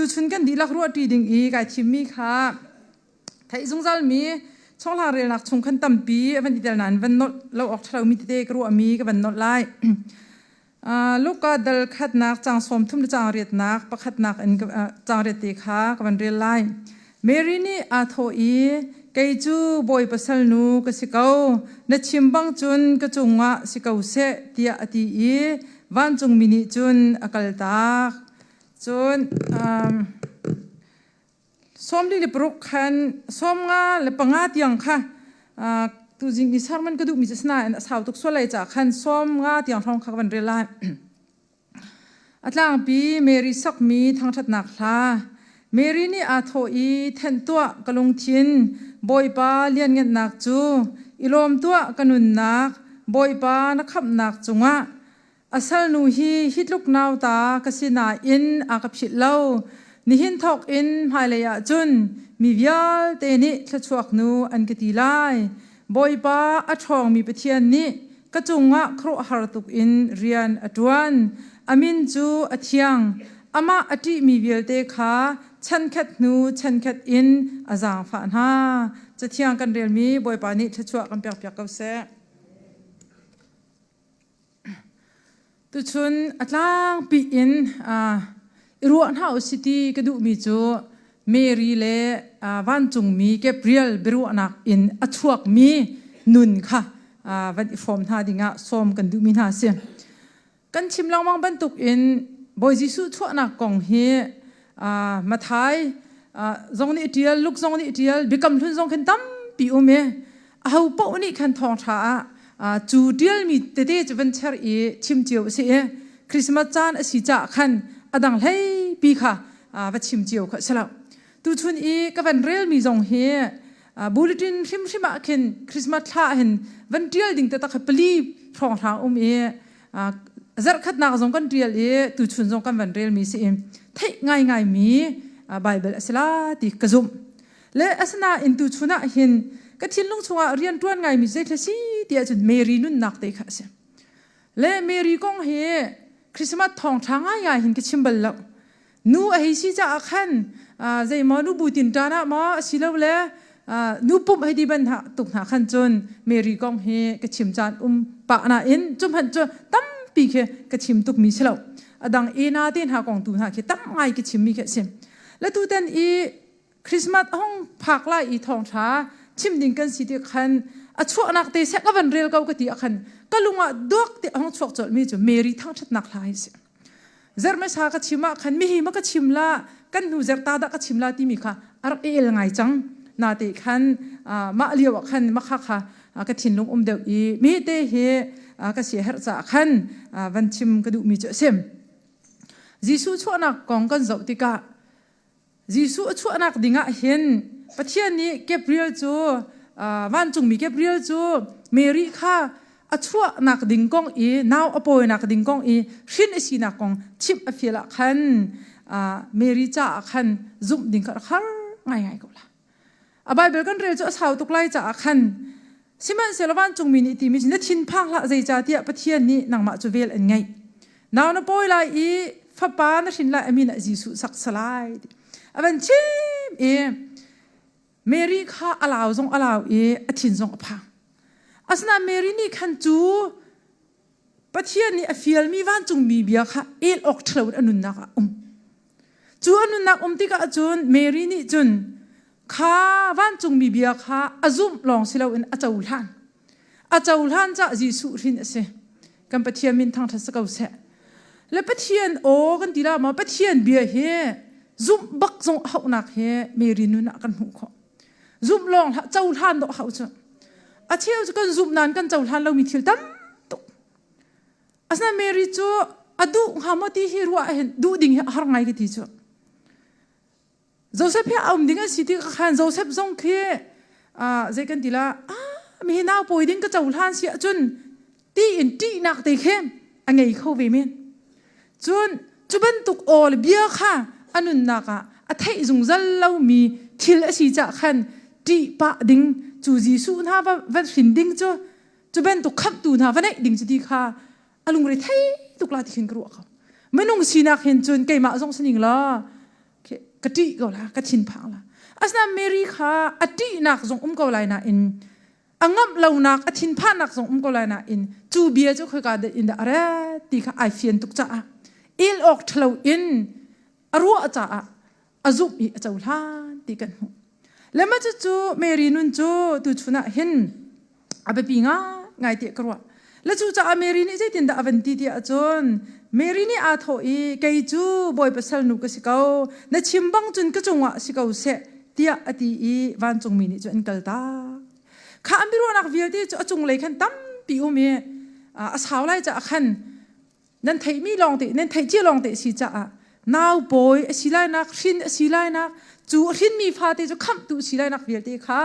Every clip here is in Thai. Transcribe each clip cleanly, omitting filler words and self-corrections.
tu chun kan di lak ro ti ding I kai thim mi kha thai zung zal mi chong la rel nak chung khan tam pi van ti tel nan van not lo ok thlau mi te kro ami ka van not lai luka dal khat nak chang som thum chang riat nak pakhat nak en chang riat te kha ka van rel lai Mary ni a tho I cây chú bồi pasal nu cái sĩ câu na chim băng chun cái chung á sĩ câu sẽ tia ati I van chung mini chun akal tak chun som li leprok khan som nga lepanga tiang kha tu jing isar man kaduk mi sna sau tuk solai cha khan som nga tiang thong kha van rela atlang pi Mary sak mi thang that nak hla Mary ni a tho I then tua kalung thin boy pa lian nget nak chu ilom tua kanun nak boy pa na khap nak chunga asal nu hi hitluk naw ta kasina in akaphit lo ni hin thok in haileya chun mi vial te ni thlachuak nu an kati lai boy pa a thong mi pathian ni ka chunga khro har tuk in rian atwan amin chu athiang ama ati mi vial te kha chan khat nu chan khat in azang fa na cha thiang kan rel mi boy pa ni thachua kan pyak pyak ka se tu chun atlang pi in ruan house city ka du mi chu Mary le van chung mi Gabriel beru anak in achuak mi nun kha van form tha dinga som kan du mi na se kan chim lang mang ban tuk in boy jisu chu anak kong he mathai zong ni tial luk zong ni tial bikam thun zong khan tam pi ume hau po ni khan thong tha chu tial mi te te chavan char E chim chiu se Christmas chan a si cha khan adang hlei pi kha va chim chiu kha sala tu chun E ka van rel mi zong he bulletin hrim hrim a khen Christmas tha hen van tial ding ta ta kha pali thong tha E zar khat na zong kan tial E tu chun zong kan van rel mi se thay ngay ngay mi Bible asla ti kazum le asna into chuna hin ka thinlung chunga rian tuan ngai mi je thasi ti a chun Mary nun nak te kha se le Mary kong he Christmas thong thanga ya hin ke chimbal lo nu a hi si cha khan zai ma nu butin tana ma silo le nu pum hai di ban ha tuk na khan chun Mary kong he ke chim chan pa na in chum han chu tam pi khe ke chim tuk mi silo adang ena ten ha kong tu ha ke tam ngai ke chim mi ke sim la tu ten I Christmas hong phak la I thong tha chim ding kan si ti khan a chu anak te se ka van rel ka ti khan kalunga dok te hong chok chol mi chu Mary thang that nak lai se zer ma sa ka chima khan mi hi ma ka chimla kan hu zer ta da ka chimla ti mi kha ar el ngai chang na te khan ma liwa khan ma kha kha ka thinlung deu I mi te he ka si her cha khan van chim ka du mi chu sem Jisu chu anak kong kan zau tika Jisu chu anak dinga hin pathian ni Gabriel chu van chung mi Gabriel chu Mary kha achua nak ding kong I now apoi nak ding kong I shin si nak kong chip afiela khan Mary cha khan zum ding kar khar ngai ngai ko la a Bible kan rel chu sau tuk lai cha khan siman selwan chung mi ni ti mi na thin phang la zai cha tia pathian ni nangma chu vel an ngai now na poi lai I Papa na shin la amina Jisu sak salai avan chim Mary kha alaw zong alaw athin zong apha asna Mary ni khan chu pathian ni afial mi van chung mi bia kha el ok thlawt anun na ka chu anun na ti ka chun Mary ni chun kha van chung mi bia kha azum long silo in achaul han cha Jisu rin ase kan pathian min thang thas ka se le pathian o kan tira ma pathian bia he zum bak zong hau nak he Mary nu na kan hu kho zum long chaul han do hau chu a cheu chu kan zum nan kan chaul han lo mi thil tam to asna Mary chu adu hamati hi ruwa hen du ding har ngai ki ti chu Joseph ya dinga city khan Joseph zong khe zai kan tila mi na poi ding ka chaul han sia chun ti in ti nak te khem angai kho ve men chun chuban tuk ol bia kha anun naka athai zung zal lo mi thil asi cha khan ti pa ding chu Jisu na va fin ding chu ben tuk khap tu na va nei ding chu ti kha alung re thai tuk la ti khin kru kha menung sina khen chun ke ma zong sining la ke กะติก็ละกะชินพังละอัสนาเมรีค่ะอตินักจงก็ไลนะอินangam launak athin phanak song ko la na in chu bia chu khoi ka de in da ara ti kha ai fian tuk cha il ok thlo in aru cha azup I chau hlan ti kan hu lema chu chu mary nun chu tu chuna hin abe pinga ngai te karwa la chu cha mary ni je tin da avanti ti a chon mary ni a tho I kai chu boy pasal nu ka sikau na chimbang chun ka chunga sikau se tia ati I wan chung mi ni chu an kal taข้าอันบิโรนักวิลที่จะจงเลยขันตั้มปีอุเมียสาวไล่จะขันนั่นไทยมีลองตินั่นไทยเจี๊ยลองติสิจะนาวบอยสิไลนักชินสิไลนักจูชินมีฟาติจะคำตูสิไลนักวิลที่ข้า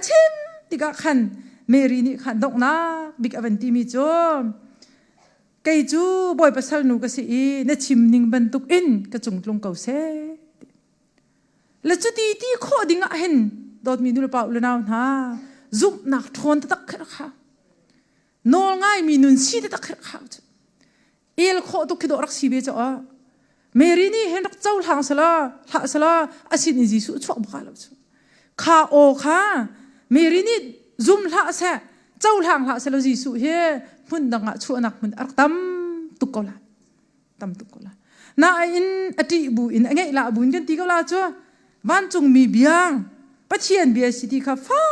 ชิมติกะขันเมรีนี่ขันดอกนักบิ๊กอเวนตีมีจอมไกจูบอยภาษาหนูก็สินั่นชิมนิ่งบรรทุกอินก็จงลงเกาเสแล้วจุดที่ข้อดิ่งเห็นดอดมีดูแลเปล่าเลยนะฮะซุปนักทวนตักขึ้นข้าวนอนง่ายมีนุนซีตักขึ้นข้าวเอลโคตุกิดรักสีเบจ้าเมรีนี่เห็นรักเจ้าทางสละอาศินิจิสุชวบกาลจ้าข้าโอข้าเมรีนี่ซุ่มละเสเจ้าทางละเสลจิสุเฮพุ่นดังชัวนักพุ่นรักตั้มตุกกละตั้มตุกกละน่าอินอติบุอินไงละบุญกันตีก็ละจ้าวันจงมีเบียงปัจเจียนเบียสิทธิข้าฟ้า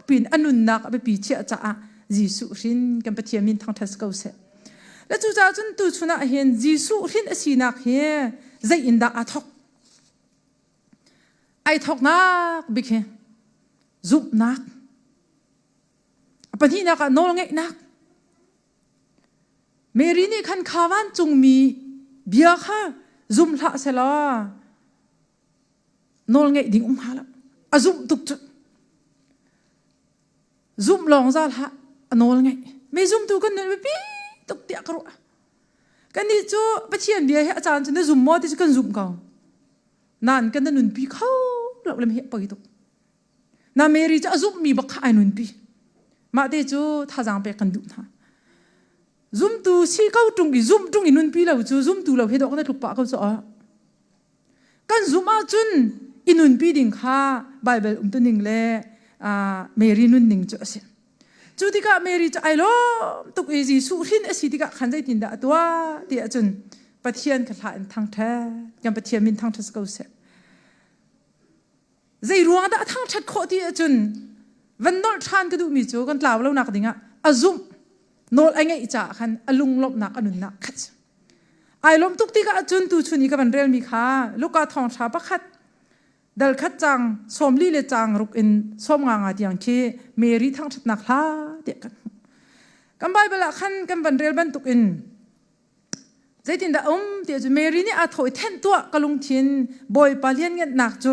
ปีนอนุนักไปปีเชี่ยจ้าจิสุรินกันปัจเจียมินทางทัศกาวเสและจู่จ้าจนตูชนะเห็นจิสุรินอสีนักเฮใจอินดาอัทอกไอทอกนักบิกเฮซุปนักปนีนักโนลงเงนักเมรีนี่ขันข้าวันจงมีเบียค่ะซุมละเสลาโนลงเงดิ่งฮาละซุมตุกจุซุมลองซาละโนลงเงไม่ซุมตุกันเนี่ยปีตุกเตียกรัวกันนี่จู่ปะเชียนเบียอาจารย์จะได้ซุมมอที่จะกันซุมเขานั่นกันนั่นนุนปีเขาเราเลยไม่เห็นไปตุกน่าเมรีจะซุมมีบักไอนุนปีมาเดจู่ท่าจางไปกันดุนะซุมตูชีเขาตรงอีซุมตรงอีนุนปีเราจู่ซุมตูเราเห็นดอกนั่นถูกปะเขาจะกันซุมอาจุนอินุนปีดิ่งข้าไบเบิลตัวหนึ่งเลยเมรีนุนหนึ่งจ้าเสียจู่ที่ข้าเมรีจะไอล้อมตุกเอจีสุรินอสิที่ข้าขันใจตินดาตัวที่อาจุนปะเทียนขัดหลังทางแท้ยังปะเทียนมินทางทัศกาวเสียใจรัวดาทางชัดโคที่อาจุนวันนอลทานก็ดูมีจู่กันกล่าวแล้วนักดิ่งอาซุมโนลไอเงยจ่าขันอลุงลบนักอนุนนักขัดไอล้อมตุกที่ข้าอาจุนตูชุนีกับวันเรียลมีข้าลูกกาทองชาปะขัดดัลขัดจังสมลีเลจังรุกอินสมงางอาที่ยังคีเมรีทั้งชัดนักลาเดียกันกันไปเวลาขันกันบันเรียลบันตุกอินใจตินดาเดี๋ยวจะเมรีนี่อาถอยเทนตัวกะลุงทินบอยปาเลียนเงินหนักจู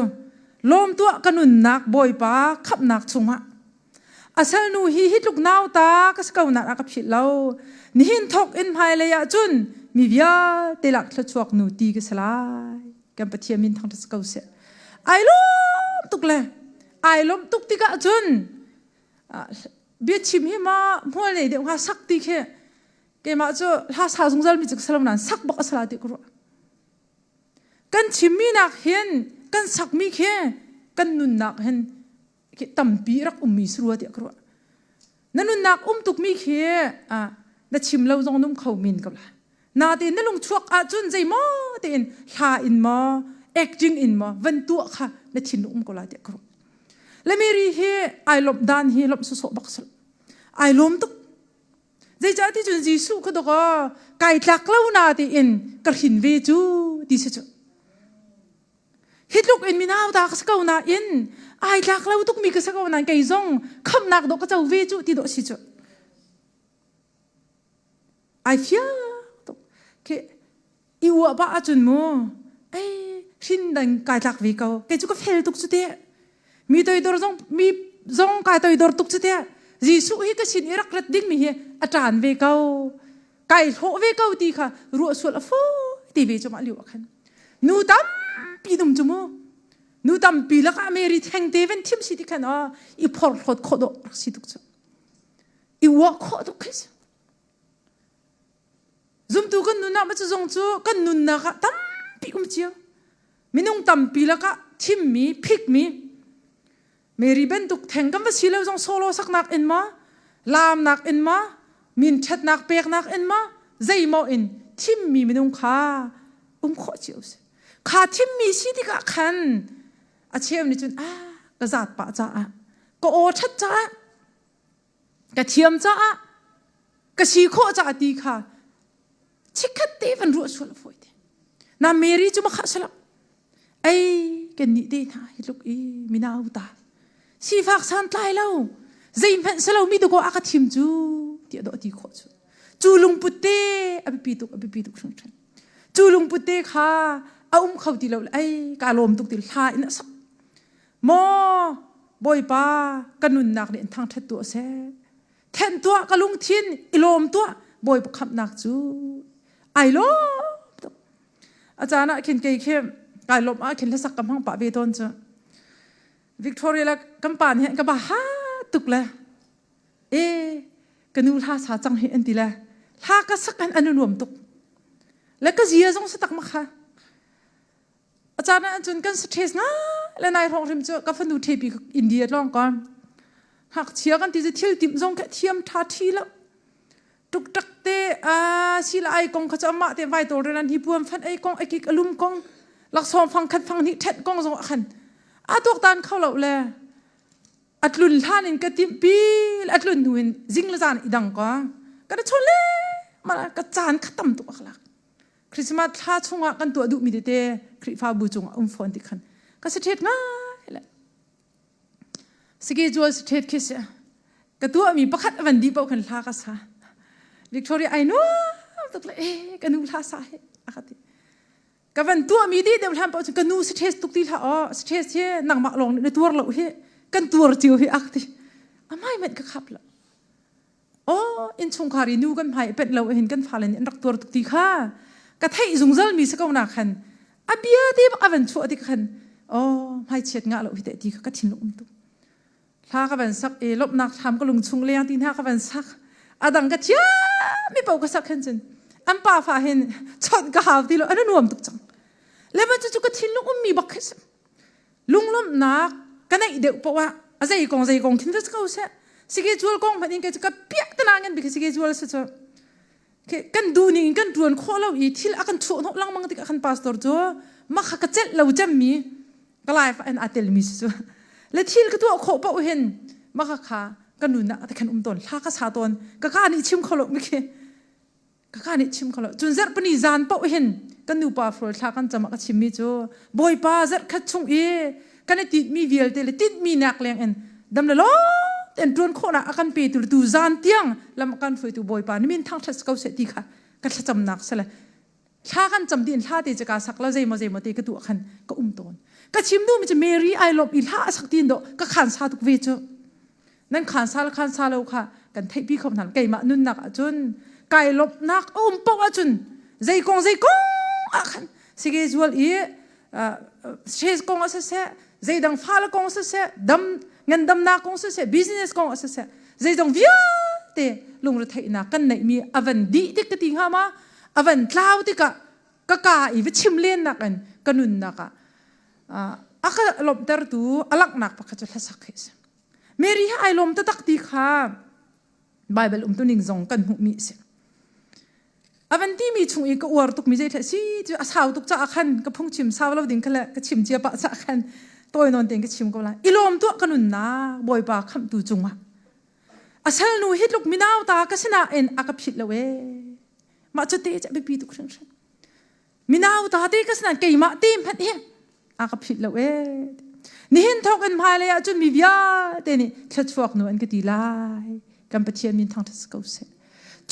ลมตัวกะนุนหนักบอยปาขับหนักชุงะอาศัยนูฮีฮิตลูกนาวตากสกาวนักกับผิดเรานี่หินทอกอินภายเลยจุนมีวิญเตลักทชวกนูตีกสลายกันปะเทียมินทางสกาวเสียไอลมตุกเลยไอลมตุกติกะจุนเบียชิมหิมามัวเลยเดี๋ยวว่าสักตีแค่แกมาจะถ้าสาวสงสารมีจักสลับนั้นสักบักสลาติกรัวกันชิมมีนักเห็นกันสักมีแค่กันนุนนักเห็นตั้มปีรักมีสรัวติกรัวนั่นนุนนักตุกมีแค่นั่นชิมเราจงนุ่มเขามินกับละนาเตนนั่นลงชวกจุนใจมอเตนหาอินมอacting in ma van tu kha na chin ko la te kro le meri he I lom dan he lom so baksal I lom tu zai ja ti jun jisu ko do ko kai tlak lo na ti in kar hin ve chu ti se chu hit luk in minaw ta ka ka na in I tlak lo tuk mi ka sa ka na kai zong kham nak do ka chau ve chu ti do si chu I fear to ke iwa ba achun mo ai xin đành cài lạc vì cầu cái chú có phê tục chút thế mi tôi đor zong mi zong cài tôi đor tục chút thế gì su hi cái xin irak rất đinh mi hi à tràn về cầu cài hộ về cầu thì khá ruộng suốt là phô thì về cho mọi liệu khăn nu tâm pi đum chum nu tâm pi là cả meri thang te ven tim si thì khăn i phor hot kho do si tục chu i wa kho do khis zum tu kan nu na ma chu zong chu kan nun na ka tâm pi chiu มินุ่งตำปีละก็ทิมมีพิกมีเมรีเบนตุกแทงกันว่าสิเลวจงโซโลสักนักอินมาลามนักอินมามินเช็ดนักเปียกนักอินมาใจโมอินทิมมีมินุ่งขาขอเจียวสิขาทิมมีสิที่กะขันอาเชียมนี่จุนกระจัดปะจ้าก็โอชัดจ้ากระเทียมจ้ากระชีโคจ้าตีค่ะชิคกี้พายวันรู้ชวนละฝอยน้าเมรีจุมาขัดสลับกันนี่ดีนะลูกมีน่าอุตาสีฟ้าสันตายแล้วใจมันสลาวมีตัวก็อาทิมจูเดี๋ยวดอตีขอจูลุงปุตเต้อภิปีตุกช่างฉันจูลุงปุตเต้ค่ะเขาตีเรากาลมตุกตีลายนะสักมอบอยป้ากันนุนนักเนี่ยทางเท็ดตัวเสเทนตัวกะลุงทินอิลมตัวบอยปขับนักจูลมอาจารย์น่ะเขียนเกี่ยเข้มกายลมเขียนและสักกำพังป่าเวทอนจ้ะวิกตอเรียละกำปานเห็นกำบ้าตุกเลยกันนูท่าสาจังเห็นตีเลยท่าก็สักกันอนุนวมตุกแล้วก็เสียจงสตักมาค่ะอาจารย์น่ะจนกันสเตสนะและนายทองริมเจอกับฟันดูเทปีอินเดียลองก่อนหากเชียกันที่จะเที่ยวติมจงแค่เทียมท่าทีแล้วตุกตักเตศิลากงเขาจะมาเตไว้ตัวเรนันที่พวมฟันกงกิกอลุมกงหลักสองฟังคัดฟังนี่เท็ดกงจงขันตัวตานเข้าเหล่าแลอัดลุนท่านินกติมปีอัดลุนดูนจิงละจานอีดังก็ได้ชนเลยมากระจานขัดต่ำตัวขลักคริสต์มาสท่าชงกันตัวดุมีเตคริฟ้าบูจงฟอนติขันก็สเทศง่ายแหละสกีจัวสเทศคิดกระตัวมีประคัดวันดีเป่าขันท่าก็ซาวิกตอเรียโน่ตุกเลยกันนูท่าซาอะคัดกับวันตัวมีดีเดี๋ยวทำเป่าจนกันนูสเทศตุกตีท่าสเทศเช่นังมักลงในตัวเรากันตัวจิ๋วอักติไม่เหมือนกับขับละอินชงคารีนูกันไพ่เป็นเราเห็นกันฟ้าเลยรักตัวตุกตีค่ะกระไทยจุงเซลมีสักเอาหนักขันเบียดีบักวันชั่วติขันไม่เช็ดงาเราหิตตีก็ทิ้งลงตุ๊กถ้ากับวันสักลบนักทำก็ลงชงเลี้ยงตีถ้ากับวันสักดังก็เทียไม่เป่าก็สักขันจนป้าฟ้าเห็นชนก็หาวตีเรานวมตุกจังแล้วมันจะก็ทิ้งลงมีบักขึ้นลุงลบนักกันไอเด็กเพราะว่าใจกงทิ้งจะเขาเสียสิเกจูลกงพันธุ์ก็จะกับเปียกตนางกันบิกสิเกจูลสุดกันดูนี่กันดวนข้อเราอีที่ละกันชวนหลังมังติกันพาสตอร์จ้ะมาขักเจ็ดเราจำมีก็ไลฟ์อันอัตเตลมิสจ้ะและที่ก็ตัวขบเอาเห็นมาขักขากันดูนะแต่กันตนท่าก็สาตนก็การนี่ชิมเขาหรอกไม่เคก็การนี่ชิมเขาหรอกจนเซอร์ปนิจานเป่าเห็นกันดูปาฟลอร์ท่ากันจะมาก็ชิมมิจ้ะบอยป้าเซอร์คัดชงกันติดมีเวลเตลติดมีนักเลี้ยงดำเลยล้อแต่ดวนคนอาการเปิดดูจานเตียงแล้วมากันฝืนตัวบอยป้านี่มีทางทัศน์เขาเสียดีค่ะก็จำนักซะเลยถ้ากันจำดินถ้าตีจะการสักแล้วใจมาตีก็ตัวขันก็ตนก็ชิมดูมันจะเมรีไอลบอีท่าสักตีนโดก็ขันซาตุกเวจนั่นขันซาแล้วค่ะกันเทปีคำถามไก่มานุ่นนักจนไก่ลบนักปอกจนใจกงขันสิเกจวลเชสกงเสียใจดังฟ้าละกงเสียดำเงินดำนักกงเสียบิสเนสกงเสียใจดังวิวเตลุงรถไถนักกันไหนมีอวันดีที่กติงหามาอวันคลาวที่ก็กาอีวิชิมเล่นนักกันนุนนักก็ลมเตอร์ตูอลักนักปะขจรสักเหสเมรีไอลมตะตักตีค่ะไบเบิลตัวหนึ่งจงกันหุมิเสอวันที่มีช่วงอีกอวดตุกมีใจแท้สิจะสาวตุกจะขันก็พุ่งชิมสาวเราดิ่งกันแหละก็ชิมเจียปะจะขันตัวนอนเต็งก็ชิมก็แล้วอีลมตัวกันนุนนะบอยปากคำตูจงอ่ะเซลนูฮิตลูกมีน้าวตาก็ชนะอากาผิดเลยมาจุดที่จะไปปีตุกครั้งมีน้าวตาที่ก็ชนะเกี่ยมาตีมพัดอากาผิดเลยนี่เห็นทอกกันภายเลยจนมีวิญญาณแต่นี่แค่ชั่วหน่อยก็ดีไล่กันไปเทียนมีทางทัศน์เขาเส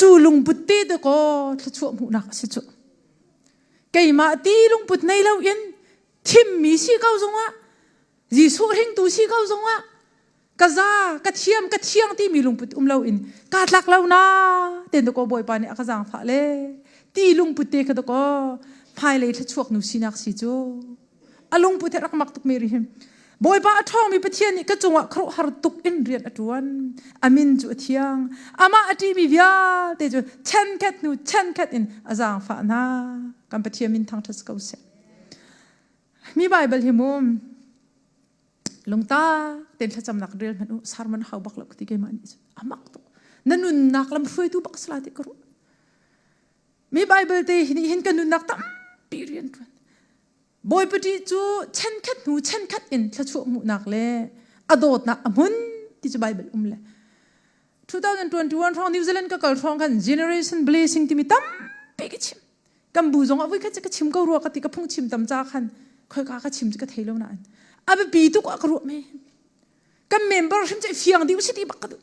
จูลุงปุตตีตัวก็แค่ชั่วหูนักสิจูเกี่ยมาตีลุงปุตในเราเย็นทิมมีชีเขาจงว่าจีสุเร่งตูชีเขาจงว่ากะซ่ากะเทียมที่มีลุงปุตเราอินกาดลักเรานะเต็นตัวก็บอยปานี่กะซ่าฟ้าเลยตีลุงปุตเตก็ตัวก็ภายเลยถ้าช่วงหนูสินักสิจูลุงปุตเตรักมักตุกเมริหิมบอยปาท้องมีปะเทียนนี่ก็จงว่าครุหารตุกอินเรียนอจวนอามินจูเทียงอามาอดีมีวิญญาเตจูเช่นแคทอินอาจารย์ฟ้านะกันปะเทียนมินทางทัศน์เขาเส มีไบเบิลที่มุมลงตาเต็นท์จำนักเรียนมันสารมันหาบักลักที่เกมันนี่อามักตัวนั่นนุนนักลำฟื้นตัวบักสลาติกรู้มีไบเบิลที่เห็นกันนุนนักตั้มปีเรียนกันบอยปฏิจูเช่นคัดหนูเช่นคัดอินถ้าชั่วมุนักเล่อโดดนักมุนที่จะไบเบิลเล่2021 from New Zealand ก็เกิดfrom กัน generation blessing ที่มีตั้มปีกิชิมกัมพูชาเอาไว้แค่จะกชิมก็รัวกันที่กพุ่งชิมตั้มจ้าขันค่อยกชิมจะกเทแล้วนั่นอาเบปีตุกก็รัวไหมกัมเมมเบอร์ชิมจะเฟียงดิวสิที่บักกระดู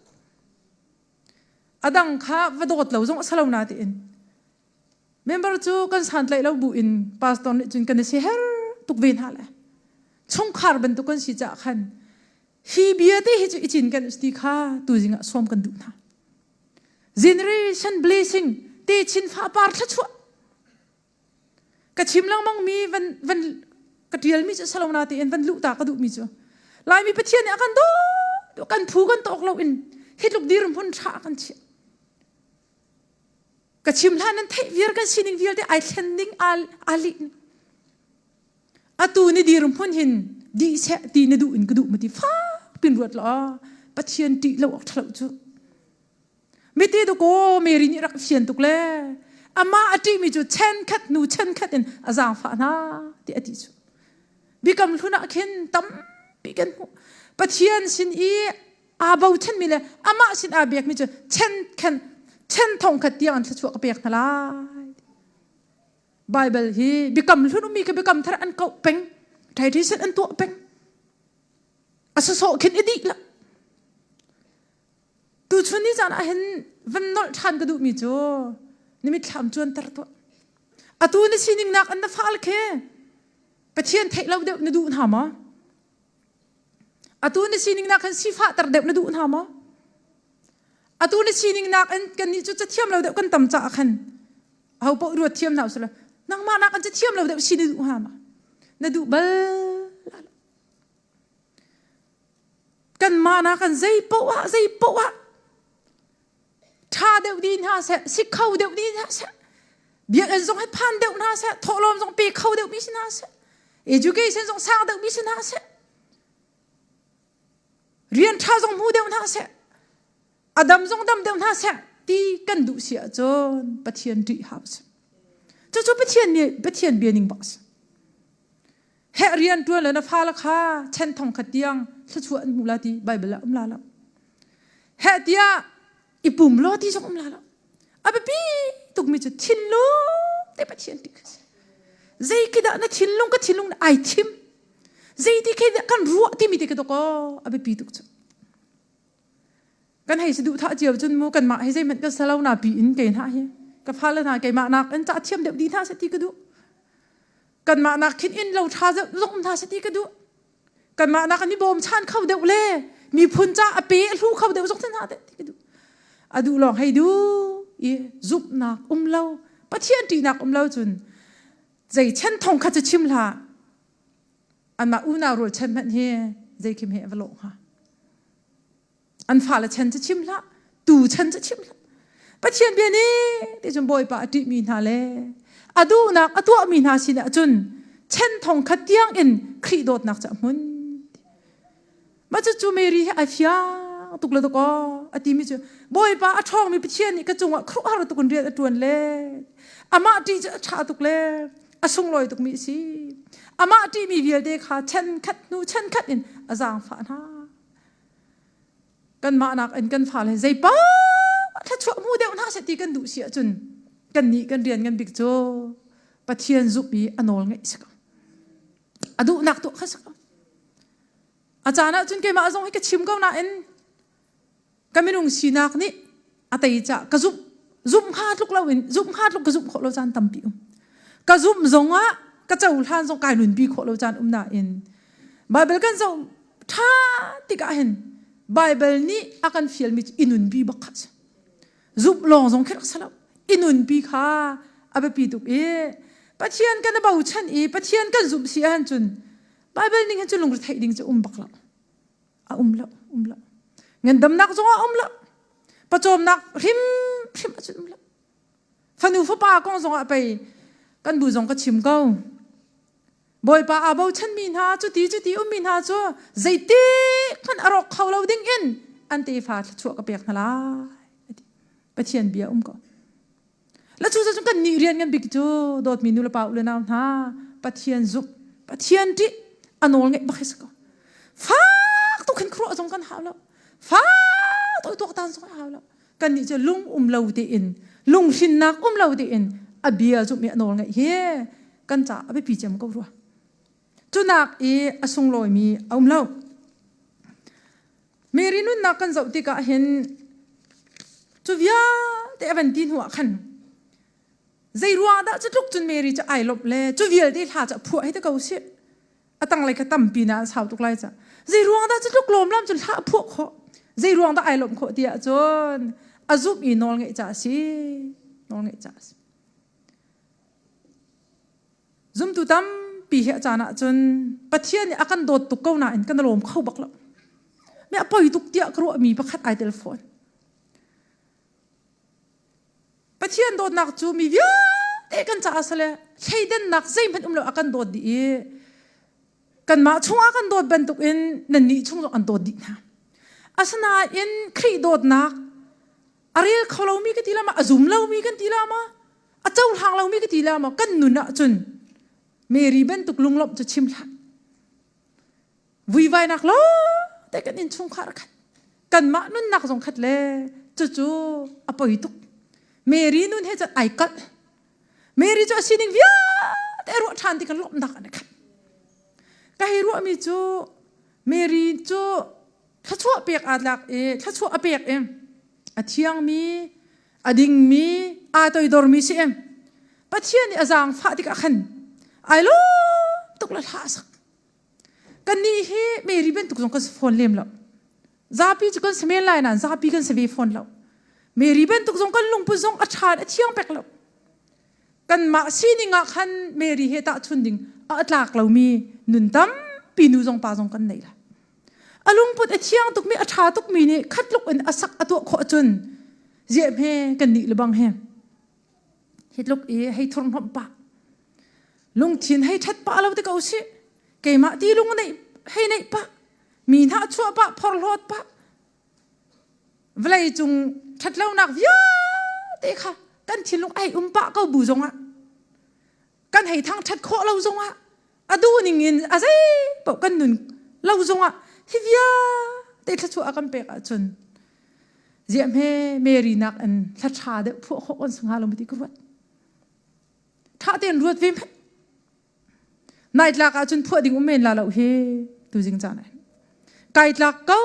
อดังข้าวโดดเหล่าจงสลาวนาติอินเมมเบอร์จูกันสันไลเราบุอินพาสตอนจุนกันเสียเฮร์ตุกเวนฮาเลยชงคาร์บันตุกันสิจ้าขันฮีเบียที่ฮิจอินกันสติข้าตัวจริงอะสวมกันดูนะ generation blessing ที่ชินฟ้าปาร์ทชัวกระชิมลังมังมีวันกระเดียลมีจะสลาวนาติอินวันลุตากระดูมีจ้ะลายมีประเทศเนี่ยกันดูกันผูกันตอกเราอินฮิตลูกดีรมพ้นชากันเชียกระชิมล้านนั้นเทวีร์กันชินิงวีร์ที่ไอเทนดิ้งอาลินอาตูนี่ดีรมพ้นหินดีเสตีนดูอินกระดูมาที่ฟ้าเป็นรวดล้อปัจเจียนตีเราออกทะลุจูไม่ตีตุโกเมรินี่รักเชียนตุกเล่อามาอติมีจูเช่นคัดนูเช่นคัดอินอาจารย์ฟ้านาที่อติจูบิกำลุนักเข็นตั้มบิกันปัจเจียนสินอีอาบ่าวเช่นมีเลยอามาสินอาเบียกมีจูเช่นคันเช่นทองขัดยังอันชั่วกับเบียกทลายไบเบิลฮีบิกำลุนมีกับบิกำทารันเก่าเป็งไทยที่เส้นอันตัวเป็งอาศัยโซ่ขึ้นอดีละตัวชนนี้จานเห็นวันนอลทันกระดูมีจ้ะนี่มีทำจวนตระตัวอาตัวนี้สิ่งนักอันนั้นฟ้าลเคประเทศไทยเราเดี๋ยวนดูหามาอาตัวนี้สิ่งนักอันสีฟ้าตระเดี๋ยวนดูหามาอาตัวนี้สิ่งนักอันกันนี่จะเทียมเราเดี๋ยวกันต่ำจ่าขันเอาปอรวดเทียมเราสิละนักมานักอันจะเทียมเราเดี๋ยวสิ่งดูหามานดูเบลกันมานักกันใจปวะท่าเดียวดีน่าเสียสิเขาเดียวดีน่าเสียเบียร์ส่งให้พันเดียวน่าเสียทอลมส่งปีเขาเดียวมีสิน่าเสีย education ส่งสร้างเดียวมีสิน่าเสียเรียนท่าส่งมูเดียวน่าเสียอดัมส่งดำเดียวน่าเสียตีกันดูเสียจนปะเทียนดีฮาวส์จู่ปะเทียนเนี่ยปะเทียนเบียนิงบอสเฮเรียนตัวเลยนะฟ้าละค่ะเช่นทองขัดยังชั่วอันมุลาดีไบเบิลละลาละเฮเดียอีปุ่มโลที่ส่งลาละอาเบบีตุกมีจุดชินลุงแต่ปะเทียนดีใจคิดนะชินลุงก็ชินลุงไอทิมใจที่คิดกันรัวที่มีที่กระตุกอาเบบีตุกจุกันให้สะดุท่าเจียวจนมูกันมาให้ใจมันก็สลาวนาปีอินเกณฑ์ฮะเฮกับพาละนาเกณฑ์มานักอันจะเทียมเดี๋ยวดีท่าสติกระดูกันมานักคิดอินเราท่าจะลงท่าสติกระดูกันมานักอันนี้บอมชานเข้าเดี๋ยวเล่มีพุนจ้าอเปะลูกเข้าเดี๋ยวส่งท่านหาเดี๋ยวกระดูอดูลองให้ดูจุบนักเล่าปะเทียนตีนักเล่าจนใจเช่นทองขัดจะชิมละอันมาอุณาโรเช่นมันเฮใจคิมเฮวลงฮะอันฝ่าละฉันจะชิมละตูฉันจะชิมละปะเทียนเบียนี่ที่จนบ่อยปะอดีมีนาเลอดูนักอตัวมีนาสินะจนเช่นทองขัดยังอินครีโดดนักจะมุนมาจะจูเมรีไอฟิอาตุกเลยตุกอดีมีจูบ่อยปะอช่องมีปะเทียนนี่ก็จงว่าครุฮารุตุกคนเรียนอตวนเล่อามาดีจะชาตุกเล่อส่งลอยตุกมีสิอามาดีมีเวียเดค่ะเช่นขัดนูเช่นขัดอินอาจารย์ฝานากันมานักอันกันฝ่าเลยใจป้าถ้าชั่วมูเดียวน่าเสตีกันดูเสียจนกันนี่กันเรียนกันบิ๊กโจปะเทียนจุบีอนอลไงสักอดูนักตัวข้าสักอาจารย์นะจนเกมาส่งให้กับชิมก็น่าเอ็นกันไม่ลงสีนักนี่อาตัยจ่ากระซุบฮาดลูกเราเอ็นซุบฮาดลูกกระซุบขอเราจานตั้มปิวกระซุบซงอ่ะกระเจ้าท่านส่งกายหนุนปีขอเราจานน่าเอ็นบาเบลกันส่งท่าติกาเห็นไบเบิลนี้อาการฟิลมิอินุนบีบักขัดจุบลองส่งแค่รักษาอินุนบีค่ะอาเบปีตุกปะเทียนกันนะบ่าวฉันปะเทียนกันจุบเสียหันจุนไบเบิลนี่หันจุนลงรถไถดิ่งจะบักละละเงินดำนักจงละประจอมนักริมจุนละฟันอูฟ้าปากงจงไปกันบูจงก็ชิมเก้า บ่อยป้าอาบ่ฉันมีนาจุตีมีนาจัวใจตีขันอรกเขาเราดิ้งอินอันตีฟ้าชั่วกับเปียกนาลายไปเทียนเบียก็แล้วจู่จะกันนี่เรียนกันบิ๊กจูโดดมีนุลป่าอุลนามฮะปะเทียนจุปะเทียนที่อันโนลเงบักสก็ฟ้าตุกันครัวจงกันหาแล้วฟ้าตัวตันจงหาแล้วกันนี่จะลุงเลาตีอินลุงชินนักเลาตีอินอเบียจุมีอันโนลเงเฮกันจ่าไปปีเจมก็รัวจุนักอสุงลอยมีเลาเมรินุนนักกันจะติกะเห็นจุวิอาแต่วันดินหัวขันใจรัวได้จะลุกจนเมรีจะไอลบเลยจะเวียดได้ท่าจะผัวให้ตะเกาเสียตั้งอะไรก็ตั้มปีน่ะชาวตุกไลจ้ะใจรัวได้จะลุกลมล้ำจนท่าผัวเขาใจรัวได้ไอลบเขาเดียจนอาจุบอีนอลเงจ่าสินอลเงจ่าสิจุ่มตุตั้มปีเหตุจานะจนปะเทียนเนี่ยอาการโดดตุกเก้าหน้าอินกันลมเข้าบักแล้วแม่ปล่อยตุกเดียกรัวมีประคัดไอเทลโฟนปะเทียนโดดหนักจูมีเยอะแต่กันจะอาศัยใช้เดินหนักใจมันเราอาการโดดดีกันมาช่วงอาการโดดบรรทุกอินนั่นนี่ช่วงอาการโดดดีนะอาสนะอินครีโดดหนักอะไรเขาเรามีกันทีละมาจุ่มเรามีกันทีละมาเจ้าทางเรามีกันทีละมากันนุนอะจนเมรีบรรทุกลุงลบจะชิมละวิวายนักล้อแต่กันอินช่วงขาดกันมานุนหนักสงขัดเลยจู่ๆอปอยตุกเมรีนุ่นให้จะไอกัดเมรีจะสิ่งวิญญาแต่รู้ทันที่กันลบหนักนะครับก็ให้รู้มีจู่เมรีจู่ถ้าชั่วเปียกอาดลักถ้าชั่วเปียกอาเทียงมีอาดิ่งมีอาตัวดอร์มีสิปัจเจียนอาจารย์ฟ้าที่กันไอลูตุกละท่าสักกันนี่ให้เมรีเป็นตุกจงกันสฟอนเลี้ยมแล้วซาปีจะกันสมัยไรนั่นซาปีกันสวีฟอนแล้วเมรีเป็นตุกจงกันลงปุ่งอาชาเที่ยงเป็กแล้วกันมาซีนิงขันเมรีเฮตาชุนดิงอัตลักเรามีนุนตั้มปีนูจงปาจงกันไหนล่ะอลุงพุทธเที่ยงตุกมีอาชาตุกมีนี่คัดลุกอันอสักอตัวขอจุนเจ็บเฮกันนี่หรือบังเฮเฮ็ดลุกให้ทนพปะลุงทินให้ชัดปะเราตะเกาสิเกมาตีลุงในให้ในปะมีหน้าชั่วปะพอลอดปะเวลาจุงชัดเล่านักเยอะเด็กค่ะกันทินลุงไอ้ปะก็บูจงอ่ะกันให้ทางชัดโคเราจงอ่ะอะดูนิ่งอินอะใช่ปะกันนุนเราจงอ่ะฮิวย่าเด็กชั่วกันเปกอ่ะจนเจ็บเฮเมรีนักอันชัดชาเด็กพวกเขาคนสังหารเราไม่ติกรวดถ้าเตียนรวดวิมนายหลักอาจนพวกดิ่งอุเมนลาเราเฮดูจริงจังเลยไก่หลักเก้า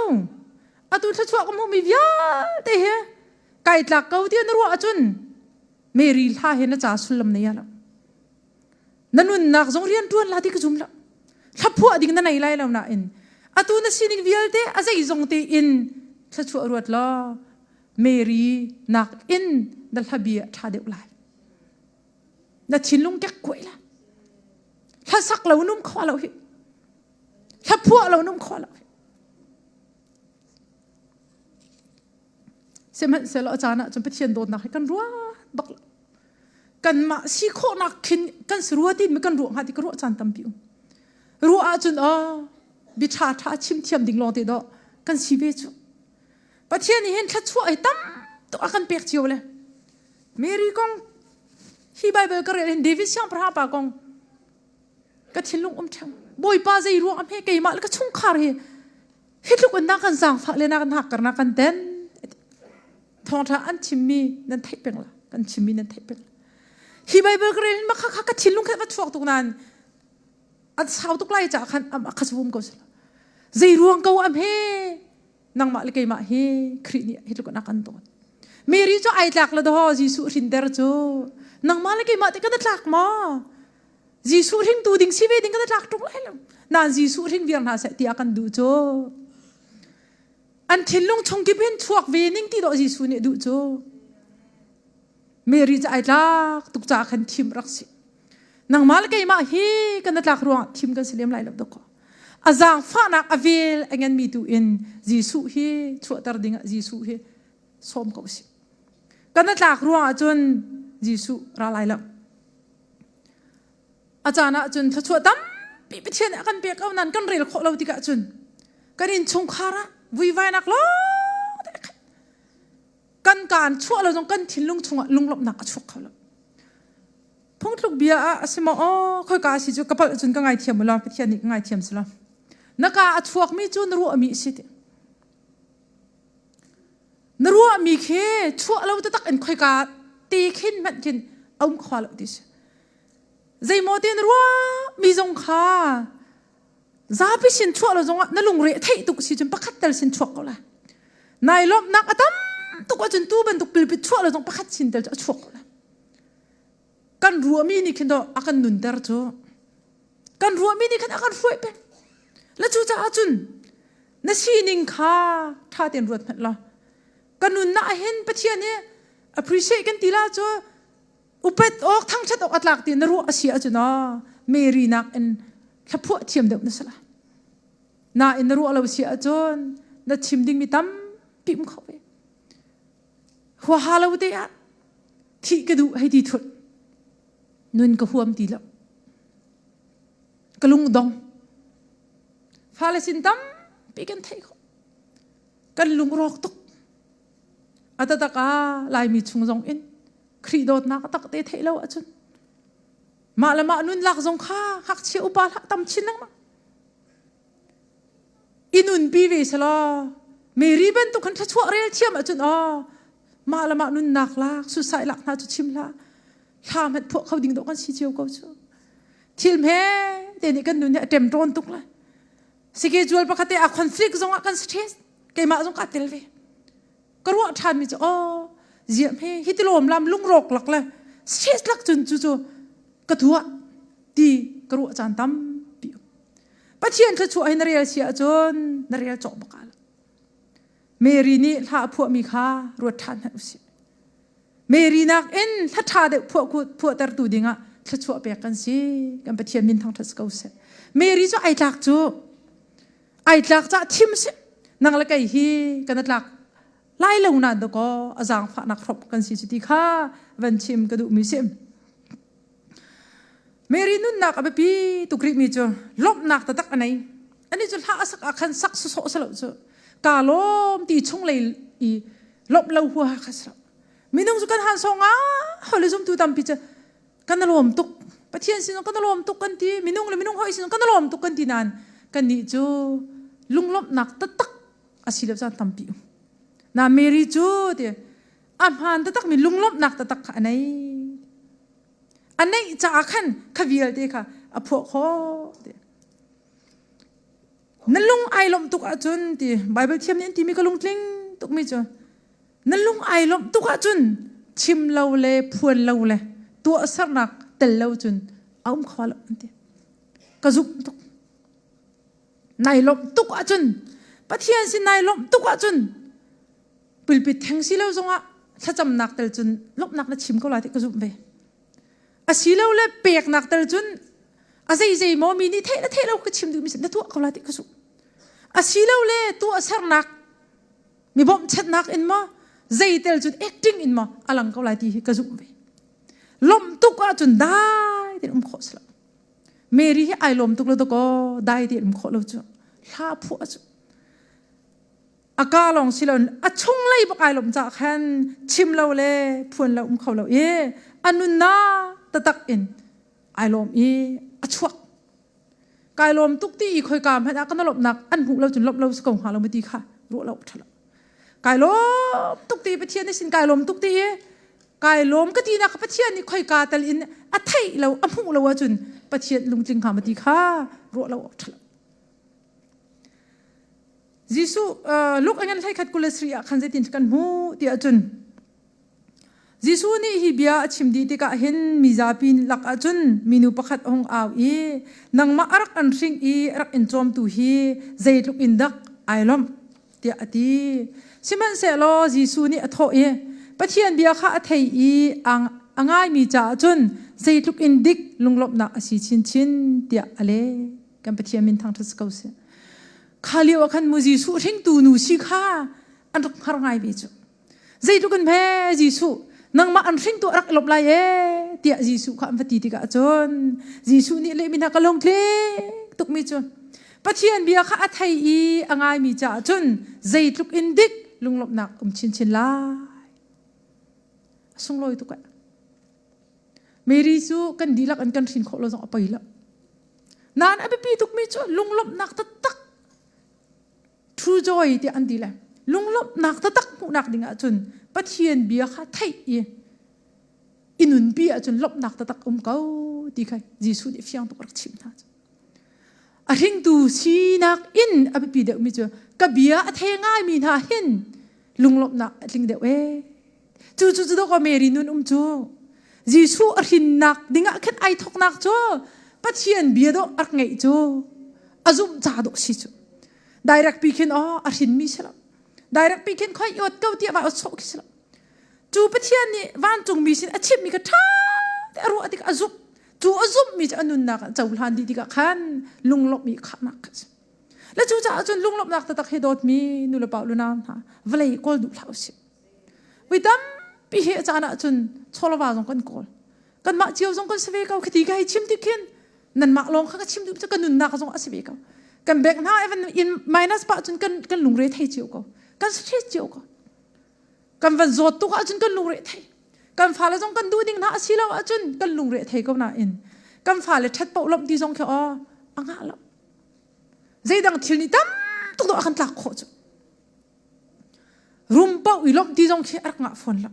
อาตุชั่วก็มุ่งมีวิญญาแต่เฮไก่หลักเก้าเตียนรัวอาจนเมรีท่าเห็นน่าจะสุลมเนี่ยแล้วนั่นนุ่นนักจงเรียนตัวลาที่กจุ่มแล้วถ้าพวกดิ่งนั่นไหนไล่เราหน้าอินอาตุนั่นสิ่งวิญญาณเตะอาศัยจงเตอินชั่วรวดล้อเมรีนักอินดัลฮับีท่าเดียวไล่นั่นชินลุงแก่กวยละถ้าสักเรานุ่มคอเราหิถ้าพวกเรานุ่มคอเราเสมันเสร็จอาจารย์จนไปเทียนโดนนักให้กันรัวบักกันมาสีโคนักขินกันสรัวดินมันกันรัวหาที่กันรัวอาจารย์ตั้มปิวรัวอาจารย์บิชาท่าชิมเทียมดิ่งลงตีดอกันสีเวจูปะเทียนนี่เห็นชัดชั่วไอ้ตั้มตัวกันเปียกเชียวเลยเมรีกงฮีไบเบิลก็เรียนเดวิสยังพระปากงก็ทิ้งลุงเชงบ่อยป้าใจรัวอเมริกามาแล้วก็ชุ่มคาร์เฮ็ดลูกอันนักกันสั่งฝักเลยนักกันหักกันนักกันเต้นทองท่าอันชิมมีนั่นไทยเป็นละกันชิมมีนั่นไทยเป็นฮีไบเบิลก็เรียนมาคักก็ทิ้งลุงแค่ว่าช่วงตรงนั้นอันสาวตุกไล่จากขันขัดสวมก็สิใจรัวก็อเมนังมาเลยกมาเฮครีนี่เฮ็ดลูกนักกันโดนเมรีจะไอ้หลักละดอจีสุรินเดอร์โจนังมาเลยกมาแต่ก็ได้หลักมาจีสุริงดูดิ่งชีวิตดิ่งก็ได้หลักตรงไหนแล้วนั่นจีสุริงเวียนหาเสตีอากันดูโจอันทิ้งลงชงกิบเห็นชวกเวนิ่งที่ดอจีสุเนี่ยดูโจเมรีจะไอ้หลักตุกจากขันทิมรักสินังมาเลยกมาเฮกันได้หลักรวงทิมกันเสียมไหลแล้วดอกอาจารย์ฟ้านักอเวลเงินมีตัวอินจีสุเฮชัวตรดิ่งจีสุเฮสมเขาสิกันได้หลักรวงจนจีสุระลายแล้วอาจารย์จนชั่วตั้ม ปีไปเทียนกันเปียกเอานั้นกันเรียลขอเราติกะจุนกันอินชงคาระวิวายนักล้อกันการชั่วเราจงกันทิ้งลุงชงลุงหลบหนักชั่วเขาแล้วพงทุกเบียร์สิมาอ๋อค่อยกาสิจูกระเป๋าจุนก็ไงเทียมมาแล้วไปเทียนนี่ก็ไงเทียมสิแล้วนักการชั่วมีจุนรู้มีสินรู้มีแค่ชั่วเราจะตักเอ็นค่อยกาตีขึ้นมันกินเอาขวาเราดิสิใจโมเดนรู้มีจงค่าซาพิสินชั่วเราจงนั่นลุงเรทตุกสิจนประคัดเตลสินชั่วเขาละนายลบนักตั้มตุกจนตู้เป็นตุกปิลปิดชั่วเราจงประคัดสินเตลจะชั่วเขาละกันรัวมีนี่คิดว่าอากันนุนเดอร์จูกันรัวมีนี่คิดอากันรวยเป็นแล้วจูจะอาจุนนั่นชีนิงค่าท่าเตียนรวดเป็นละกันนุนน่าเห็นประเทศนี้ appreciate กันตีละจูอุปถัมภ์ทั้งชัดออกอัตลักษณ์ตีนรู้อาเซียจุนะเมรีนักเอ็นถ้าพวกเทียมเดิมนั่นสิละน่าเอ็นรู้เราเสียจนนั่นชิมดิ้งมีตั้มปิมเขาไปหัวหาเราเดียที่กระดูให้ดีทุดนุนก็หัวมตีแล้วกระลุงดองฟาเลสินตั้มปีกันไทยเขากันลุงรอกตุกอัตตะกาลายมีชุงจงอินครีโดดนักตักเตะไทยแล้วจุนมาละมานุนหลักจงข้าหักเชี่ยวบาลหักตำชินนังมาอินุนปีเวสลาเมรีเป็นตุกันทัชวะเรียลเทียมจุนมาละมานุนนักลักสุดสายหลักน่าจะชิมละทำให้พวกเขาดิ่งดอกกันชีเจียวเขาจูทิลเมเดี๋ยวนี้กันนุนเนี่ยเต็มร้อนตุกเลยสิเกจูลประคติอะคอนฟลิกต์จงกันสเตรสเกมาจงกัดเตลเวก็รู้ทันมิจะเยี่ยมให้ฮิตโลมลำลุงรกหลักเลยสเตรสหลักจนจู่กระทัวดีกระรู้จานตั้มปิวปัจเจียนเธอช่วยนเรียเสียจนนเรียจบกันเมรีนี่ถ้าพวกมีค่ารวดทันให้อุสิเมรีนักเอ็นถ้าท่าเด็กพวกตรตูดิ่งถ้าช่วยเปียกันสิกันปัจเจียนมินทางทัศกอุสิเมรีจะไอจักจูไอจักจะทิมสินังละไก่ฮีกันนัดลักไล่ลงนั่นตัวก็อาจารย์ฝากนักครบกันสิจุดที่ข้าวันชิมกระดูมิสิมเมรีนุนนักแบบพี่ตุกริมีจูลบนักแต่ตักอันไหนอันนี้จุดท่าสักอาคันสักสุดสลับจูกาลมตีช่องเลยอีลบเล่าหัวข้าสลับมีน้องจุกันหันสองเขาเลยจุ่มตัวตามพิจกันนั่งลมตุกปะเทียนสิน้องกันนั่งลมตุกกันทีมีน้องเลยมีน้องหอยสิน้องกันนั่งลมตุกกันทีนั้นกันนี่จูลุงลบนักแต่ตักอาศิลป์จานตามพิวน่าเมรีจูเดียอัมฮันแต่ตักมีลุงลบนักแต่ตักอันไหนอันนี้จะอาคันขวิลเด็กค่ะพวกเขานั่นลุงไอลมตุกอาจุนที่ไบเบิลเทียมนี่ที่มีก็ลุงทิ้งตุกไม่จ้ะนั่นลุงไอลมตุกอาจุนชิมเราเลยพวนเราเลยตัวสักนักเตลเราจุนเอาขวาเราอันที่กระซุบตุกนายลมตุกอาจุนปะเทียนสินายลมตุกอาจุนปิลปิดแทงสิเราจงถ้าจำนักเตลจุนลบนักแล้วชิมก็ลายที่กระซุบไปอาศิลป์เลยเปียกหนักแต่จุนอาศัยใจมอมีนี่เทเราก็ชิมดูมิสินตัวเขาลาติกสุอาศิลป์เลยตัวสักหนักมีบ่มชัดหนักอินมาใจแต่จุน acting อินมาอลังเขาลาติกสุไปลมตุกจุนได้เดี๋ยวขอสละเมรีให้ไอลมตุกแล้วตัวก็ได้เดี๋ยวขอเราจุลาผัวจุอากาลองสิลน์ชงเลยบอกไอลมจากแค่ชิมเราเลยพวนเราเขาเราอันนุนน่าตักอินไอลมชวกกายลมตุกตีคอยกามให้นักก็นลบหนักอันหูเราจนลบเราสกงหาเราไม่ดีค่ะรู้เราทะเลกายลมตุกตีไปเทียนในสินกายลมตุกตีกายลมก็ตีนักไปเทียนนี่คอยกาตลินอัฐิเราอันหูเราจนไปเทียนลุงจึงหาไม่ดีค่ะรู้เราทะเลยิสุลูกอันนั้นใช้ขัดกุลสรีคันเจตินกันหูที่จนยิสุนี่ฮิบยาชิมดีติกะเห็นมิซาปินลักอาจุนมินูประคัดองอาวนังมารักอันริงรักอินจอมตูฮีใจลุกอินดักไอลอมเตียตีสิมันเสลอยิสุนี่อโทปะเทียนเบียข้าเทยอังไงมีจ่าจุนใจลุกอินดิกลุงลบนักสิชินเตียอะไรกันปะเทียนมินทางทัศกาวเสข้าเลี้ยวขันมุจิสุทิ้งตูนูชิข้าอันรักหางไงเบจูใจลุกอินเพยิสุนังมาอันริงตัวรักลบลาย เตียจีสุขันปฏิติกาจนจีสุนี่เลยมินักลงเคลตุกมีจนปะเทียนเบียข้าไทยอีอ่างไงมีจ่าจนใจตุกอินดิกลุงลบนักชินลายส่งลอยตุกะเมริสุกันดีลักอันกันสินขอเราส่งไปละนานอภิปีตุกมีจนลุงลบนักตักtrue joy ที่อันดีแหละลุงลบนักตักผู้นักดิ่งจนปะเทียนเบียข้าไทยอีอินุนเบียจนลบนักตักเก่าดีใครจีสุนี่ฟิยังตุกรักชิมท่าอาทิงตูชีนักอินอภิปีเดมีจนกับเบียเทง่ายมีท่าเห็นลุงลบนักทิงเดเวจู่ดอกเมรินุนจูจีสุอาทินนักดิ่งแค่ไอทอกนักจูปะเทียนเบียดอกอักไงจูอาจุมจ่าดอกชิจูdirect pikin arin mi sala direct pikin khoi yot kau tia ba so kisala chu pathian ni van chung mi sin achim mi ka tha ru atik azup chu azup mi anun na ka chawlan di ka khan lunglop mi khana ka la chu cha chun lunglop nak ta tak hedot mi nu la pa lu na ha vlei kol du thau si widam pi he cha na chun cholawa jong kan kol kan ma chiu jong kan seve kau khiti ga chim tikin nan ma long kha ka chim du cha kan nun na ka jong aseve kauกันแบกหน้าeven in minus ปะจนกันลุงเรทให้เจียวก็กันสเตรทเจียวก็กันวันจดตุกจนกันลุงเรทให้กันฟ้าเลยจงกันดูดิ่งหน้าสิแล้วจนกันลุงเรทให้ก็น่าอินกันฟ้าเลยชัดเป่าลมที่จงแค่อ่างละใจดังทิลนี่ตั้มตุกตัวกันตากโคจรุมเป่าอีลมที่จงแค่รักงะฝนละ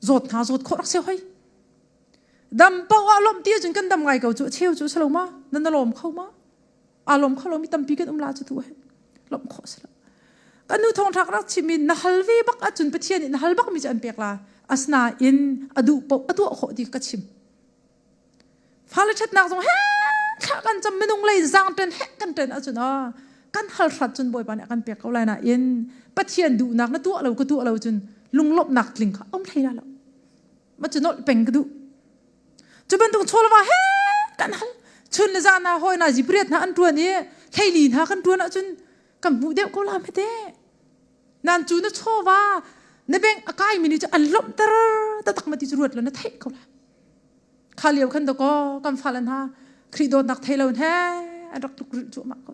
จดหาจดโครักเสียให้ดำเป่าลมที่จนกันดำไงก็จุเชี่ยวจุสลงมานั่นน่ะลมเข้ามาอารมณ์เขาเรามีตั้มปีกันลาจุดด้วยลมขอสละกันดูทองทักรักชิมินนัฮัลวีบักอจุนปะเทียนนัฮัลบักมีจันเปียกลาอัสนาอินอดูปอดูขอดีกัชิมฟ้าเลยชัดนักสงเฮ้ข้ากันจำไม่นุ่งเลยจางเต้นเฮกันเต้นอจุนกันฮัลรัดจนบ่อยปานกันเปียกเขาเลยนะอินปะเทียนดูนักนะตัวเราก็ตัวเราจุนลุงลบนักลิงเขาไม่ได้แล้วมาจุนนอเป็นกระดูจะเป็นตรงโชว์ละว่าเฮ้กันฮัลชุนละจานาหอยนาจิเปรียดนะอันตัวนี้ใครลีนะกันตัวนะจุนกับบุเดียวก็ลาไม่ได้นั่นจุนนะชอบว่าในเบงอากาศมินิจะอันลบแต่ตักมาที่จรวดแล้วนะเทเขาละข้าเลี้ยวขันตะก็กำฟ้าลันฮะครีโดนนักเทเราแท้อันรักตุกจุมาเขา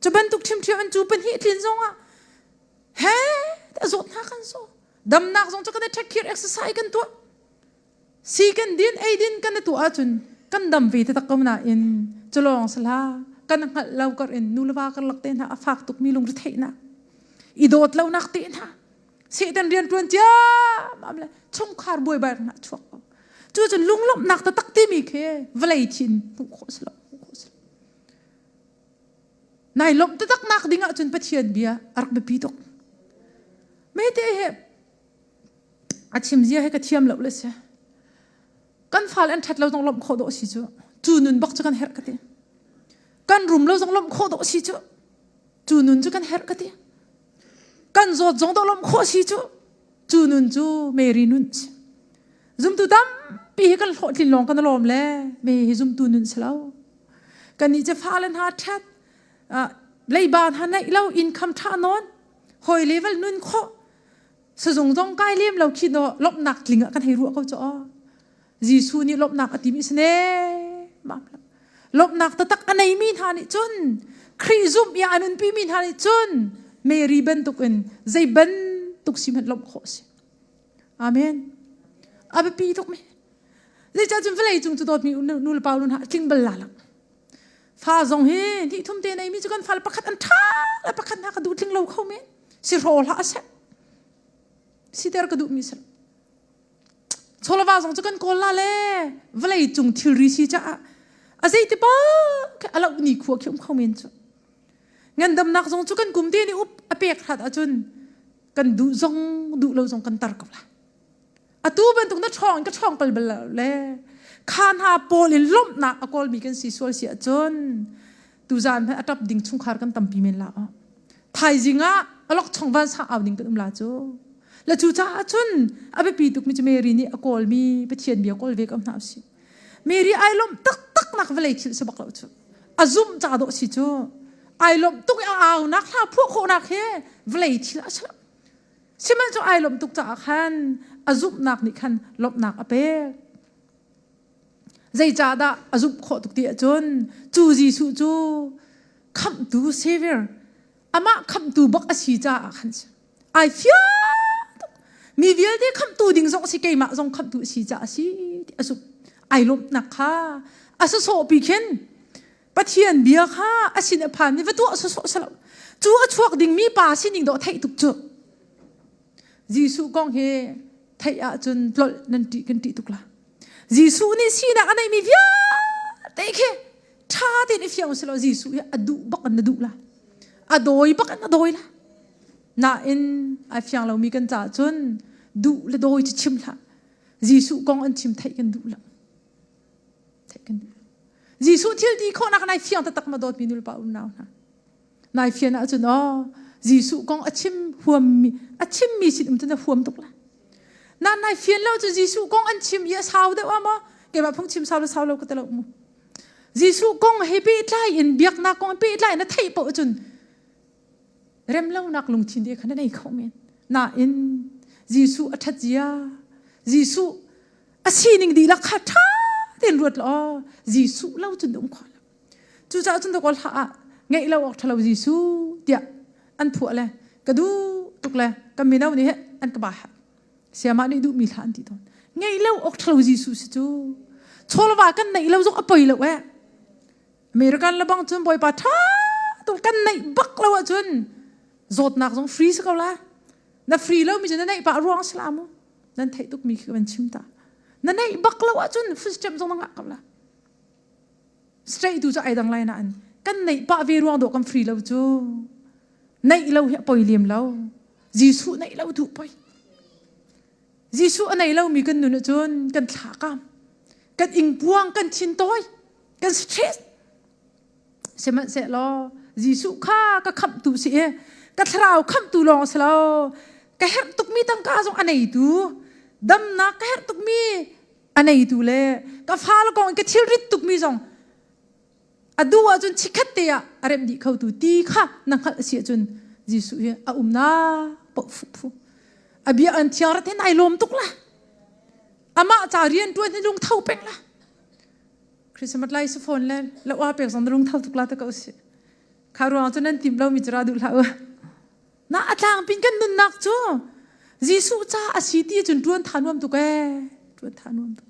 จะเป็นตุกชิมเทียนจูเป็นฮิตลินซงอ่ะเฮ้แต่จดนักกันโซดำนักซงจะกันได้เทคเคร์เอ็กซ์ไซส์กันตัวซีกันดินไอดินกันในตัวจุนกันดำวีที่ตะกมนาอินจะลองสละกันหัดเราก็อินนูลวากันหลักเต้นฮะฝากตุกมีลงรถเทนะอีโดดเรานักเต้นฮะเสียดันเรียนตัวจ้ามาเลยช่องคาร์บอยบายนะช่วงจู่จนลุงลบนักตะตักตีมีเควลัยทินตุกโคสละนายลบตะตักนักดิ่งจนปะเทียนเบียอารักเบปีตุกไม่ได้เหรออาชิมเสียให้กระเทียมเหล่าเลยเสียกันฟ้าอันทัดเราต้องลบโคดสิจูนุนบักจะกันเฮร์กันเตกันรุมเราต้องลบโคดสิจูนุนจะกันเฮร์กันเตกันจดจงต้องลบโคสิจูนุนจูเมรีนุนซุมตูดำปีกันหดลินลงกันลมเลยเมย์ซุมตูนุนเสลากันนี่จะฟ้าอันหาทัดเลยบานหันในเราอินคัมท่านอนหอยเลเวลนุนโคสจงจงใกล้เลี่ยมเราคิดว่าลบหนักลิงกันให้รู้เขาจะจีซูนี่ลบหนักอติมิสเน่มาลบหนักตะตักอันไหนมีทานิจุนครีซุมยาอันนั้นปีมีทานิจุนเมรีเบนตุกินใจเบนตุกซิมันลบโคสิอาเมนอาเบปีตุกไหมใจจะจุนเฟลย์จุงจุดอดมีนูลปาวลุนหาทิ้งเบลลาลักฟ้าจงเฮที่ทุ่มเทในมีจุกันฟ้าประคัดอันท่าและประคัดนักดูทิ้งเราเข้าเมนสิโรลฮาเซสิเดอร์กระดูมิสชลวาสงจะกันโกลาเล่เวลาจุงทิริสิจ้าอาศัยที่ป้าแค่อะไรนี่ขวบเขียมเข้าเมนจ้ะงั้นดำนักสงจะกันกลุ่มที่นี่อุบอเปียกหัดอาจุนกันดูจงดูเราจงกันตารกับละอาตูเป็นตรงนั้นช่องก็ช่องไปเบลเล่คานหาโปลินล้มหนักอากอลมีกันสีสวยเสียจนตูจานให้อัตับดิ่งชุ่งคาร์กันตั้มปีเมนละไทยจริงอ่ะอล็อกช่องวันสาวดิ่งกันลาจูแล้วจู่จ้าจนอาเบปีตุกมิจเมรีนี่อกอลมีไปเทียนเบียกอลเวกอันหนาวสิเมรีไอลมตักนักเวลาคิดสบักเราจูอาซุมจ้าโดสิจูไอลมตุกเอานักลาพวกโคนักเฮเวลาคิดละใช่ไหมใช่ไหมจูไอลมตุกจ้าขันอาซุมนักนี่ขันลบนักอาเป dây cha đã giúp khó tục địa chôn chú Giêsu chú come to savior ama come to bak asi cha khan ai fia mi vial de come to ding zong si ke ma zong come to si cha si asu ai lom na kha asu so pi khen pathian bia kha asin phan ni vatu asu so sala chú chuak ding mi pa sin ding do thai tuk chu Giêsu kong he thai a chun plol nan ti kan ti tukla Giêsu ni si na anai mi via te khe tha te ni fiang selo Giêsu ya adu bak an du la adoi bak an adoi la na in a fiang lo mi kan cha chun du le doi chi chim la Giêsu kong an chim thai kan du la thai kan Giêsu thil di kho na kan ai fiang ta tak ma dot mi nul pa un naw na nai fiang a chun Giêsu kong achim huam mi sit um tan huam tok la nan nai fian lo chu Giêsu kong an chim ya sao de wa ma ke ma phung chim sao lo ko ta lo mu Giêsu kong he pe tlai in biak na kong pe tlai na thai po chun rem lo nak lung thin de khana nei khom men na in Giêsu athat jia Giêsu asining di la kha tha den ruat lo Giêsu lo chun dum kho chu cha chun to kol ha ngai lo ok thalo Giêsu tia an phu le ka du tuk le ka mi nau ni he an ka ba siama ni du mi than ti ton ngai lo ok thalo Giêsu si chu chol wa kan nei lo zok apoi lo we American la bang chun boy pa tha to kan nei bak lo chun zot nak jong free sa la na free lo mi chen nei pa ruang slamu nan thai tuk mi kan chim ta na nei bak lo chun first step jong nga ka la straight tu cha ai dang lai na an kan nei pa ve ruang do kan free lo chu nei lo he poi liam lo Giêsu nei lo tu poi Giêsu anei lo mi kan nu na chun kan thla kam kan ing buang kan chin toy kan stress seman se lo Giêsu kha ka kham tu si e ka thrau kham tu long se lo ka her tuk mi tang ka jong anei tu dam na ka her tuk mi anei tu le ka phal kong ka thil rit tuk mi jong adu a chun chikhat te ya arem di khau tu ti kha nang khal si chun Giêsu he a na po fu abia an thiar te nai lom tuk la ama cha rian tu ni lung thau peng la Christmas lai su phone le la wa pek sang lung thau tuk la ta ka si kharu an chun tim lo mi chra du la na atlang pin kan nun nak chu Giêsu cha asiti chun tuan thanuam tu ke tuan thanuam tu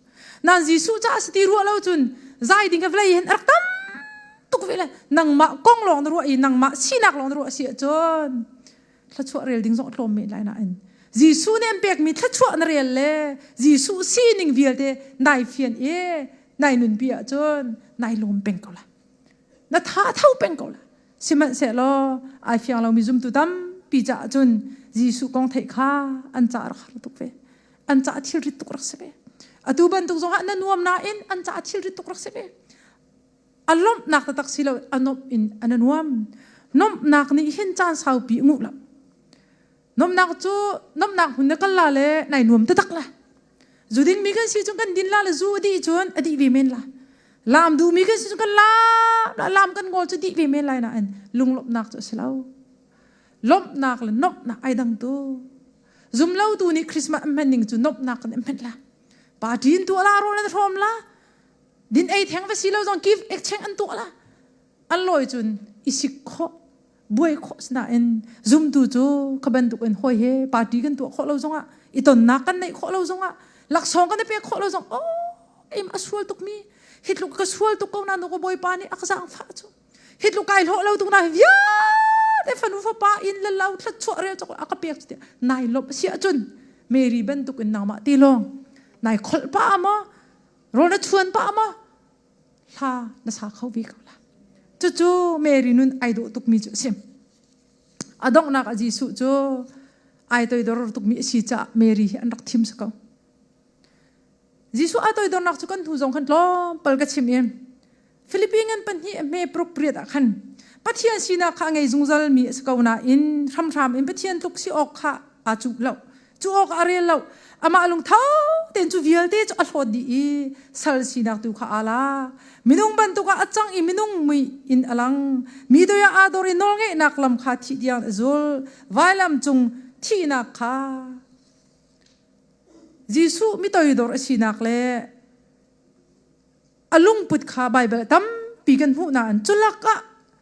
na Giêsu cha asiti ru lo chun zai ding ka vlei hen arkam tuk vele nang ma kong long ru I nang ma sinak long ru si chon thla chu rel ding zong tlom me lai na en Giêsu nem pek mi thla chu an rel le Giêsu sining vial de nai fian e nai nun bia chon nai lom peng ko la na tha thau peng ko la siman se lo ai fiang lo mi zum tu dam pi cha chun Giêsu kong thai kha an cha ra khar tuk ve an cha thil rit tuk rak se ve atu ban tuk zong na nuam na in an cha thil rit tuk rak se ve alom nak ta tak silo anop in ananuam nom nak ni hin chan sau pi ngu la nom nak chu nom nak hun kal la le nai nuam ta tak la zuding mi kan si chung kan din la la zu di chun adi vi men la lam du mi kan si chung kan la lam kan ngol chu di vi men lai na an lung lop nak chu selo lop nak la nop nak ai dang tu zum lo tu ni Christmas mening chu nop nak kan men la pa din tu la ro la thom la din ai theng va silo jong give exchange an tu la an loi chun isik kho buai kho sna en zum tu chu khaban tu en hoi he party kan tu kho lo jong a iton na kan nei kho lo jong a lak song kan pe kho lo jong em aswal tuk mi hit lu ka swal tuk ko na no ko boy pa ni aksang fa chu hit lu kai lo lo tuk na ya de fanu fa pa in la lau thla chu re chu aka pek chu nai lop sia chun Mary ben tuk en na ma ti long nai khol pa ma ro na chuan pa ma la na sa khau vi ka la chu Mary nun ai do tuk mi chu sim adong na ka Giêsu chu ai toi dor tuk mi si cha Mary an rak thim sa ka Giêsu ai toi dor nak chu kan thu jong khan lom pal ka chim em Philippines pan hi me appropriate a khan pathian sina kha ngai zungzal mi sa ka na in ram in pathian tuk si ok kha a chu lo chu ok are lo ama alung thau ten chu vial te chu a hlod di I sal sinak tu kha ala minung ban tu ka achang I minung mui in alang mi do ya adori nol nge naklam kha thi diang zul vailam chung thi na kha Giêsu mi toi dor sinak le อลุงปุดขาไบเบิลตั้มปีกันหูนานจุลักะ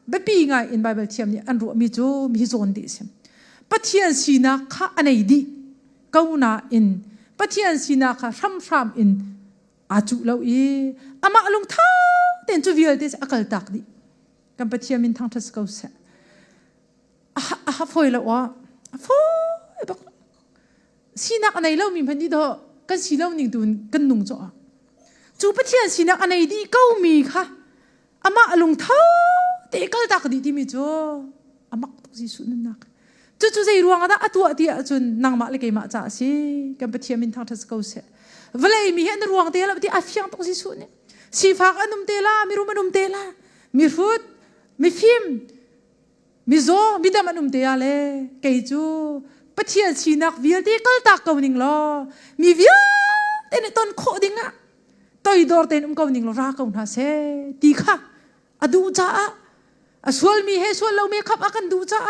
เบปีไงอินไบเบิลเทียมนี่อันรู้มีจูมีโซนดิเซมปะเทียนสีนักข้าอันไหนดีก้าวนาอินปะเทียนสีนักข้ารำอินอาจุเลาอีอามาลุงท่าเต็นจูวิลเดสอักลตักดิกันปะเทียนมินทางทัศกาวเสฟอยละวะฟอยบักสีนักอันไหนเล่ามีพันธุ์ดีดอกันสีเล่าหนึ่งดูนกันนุ่งจ่อจูปะเทียนสีนักอันไหนดีก้าวมีค่ะอามาลุงท่าเตะกัลตักดิที่มีจ่ออามาตุสิสุนนักจู่ๆใจรวงอ่ะตัวที่จนนางมาเลยกี่มาจ่าสิกันปะเทียนมินทางทัศกาวเสเวลามีเห็นรวงเตล่าที่อาฟิยังตุสิสุนเนี่ยสีฟ้าอันนุ่มเตล่ามีรูมันนุ่มเตล่ามีฟุตมีฟิล์มมีโซมีดามันนุ่มเตะเลยเกยจูปะเทียนสีนักวิลที่กัลตักกาวนิ่งล้อมีวิลเต็นต้นโคดิ้งอ่ะตัวอีดอร์เต็นกาวนิ่งล้อรักกาวน่าเสดีค่ะอดูจ้าส่วนมีเฮส่วนเราไม่ขับอากันดูจ้า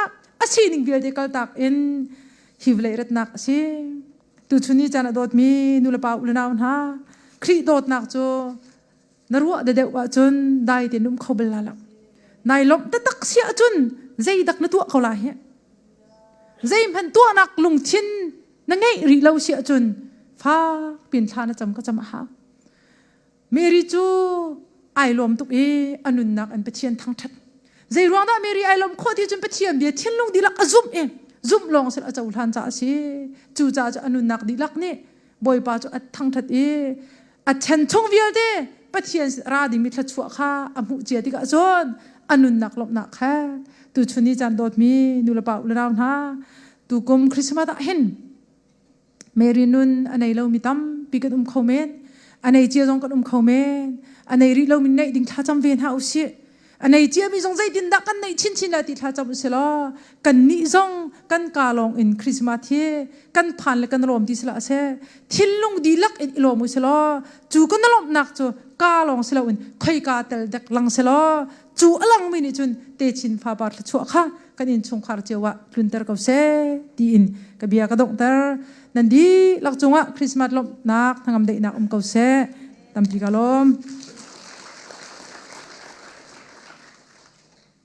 สีนิ่งวิลที่กัลตักอินฮิวเลร์นักสิตุชุนีจานดอดมีนุลปาอุลนาวนะครีดอดนักจูนรัวเด็กว่าจนได้เต็นเขาเบลล์นายลบแต่ตักเสียจนใจดักนตัวเขาลายใจพันตัวนักลงชินนั่งไงรีเราเสียจนฟ้าเปลี่ยนชาณจำก็จะมาหาเมริจูไอลมตุกอนุนักอันเปเชียนทั้งทัดใจรวงได้เมริไอลมโคที่จนเปเชียนเบียเทียนลงดีลักซุ่มซุ่มลงเสร็จจะอุทานจ่าสิจูจ่าจะอนุนักดีลักนี่บอยป้าจะทั้งทัดอัดเชนชงเวียเดเปเชียนราดิมิทชัวข้าอมุเจียติกะจนอนุนักลบนักแค่ตูชุนีจันโดดมีนุลปาอุลราวนะตูกุมคริสต์มาสเห็นเมรินุนอันไหนเรามีตั้มปีกันเขาเมนอันไหนเจียจงกันเขาเมนอันไหนริเรามีในดิ่งท่าจำเวียนหาอุชิอันไหนเจียมีจงใจดินดักกันในชินละติท่าจำอุชิลกันนิจงกันกาลงอินคริสต์มาสที่กันผ่านและกันรวมที่สละเสทิลลงดีลักอินลมอุชิลจูกันนลมนักจูกาลงสละอินใครกาเตลดักลังสละจูอลังมินิจุนเตชินฟาบาร์ชัวค่ะกันอินชงคาร์เจวะพลุนเตอร์กับเซดีอินกับเบียกระดงเตอร์นันดีลักจงวะคริสต์มาสลมนักทางอำเดนักกับเซตัมปีกาลม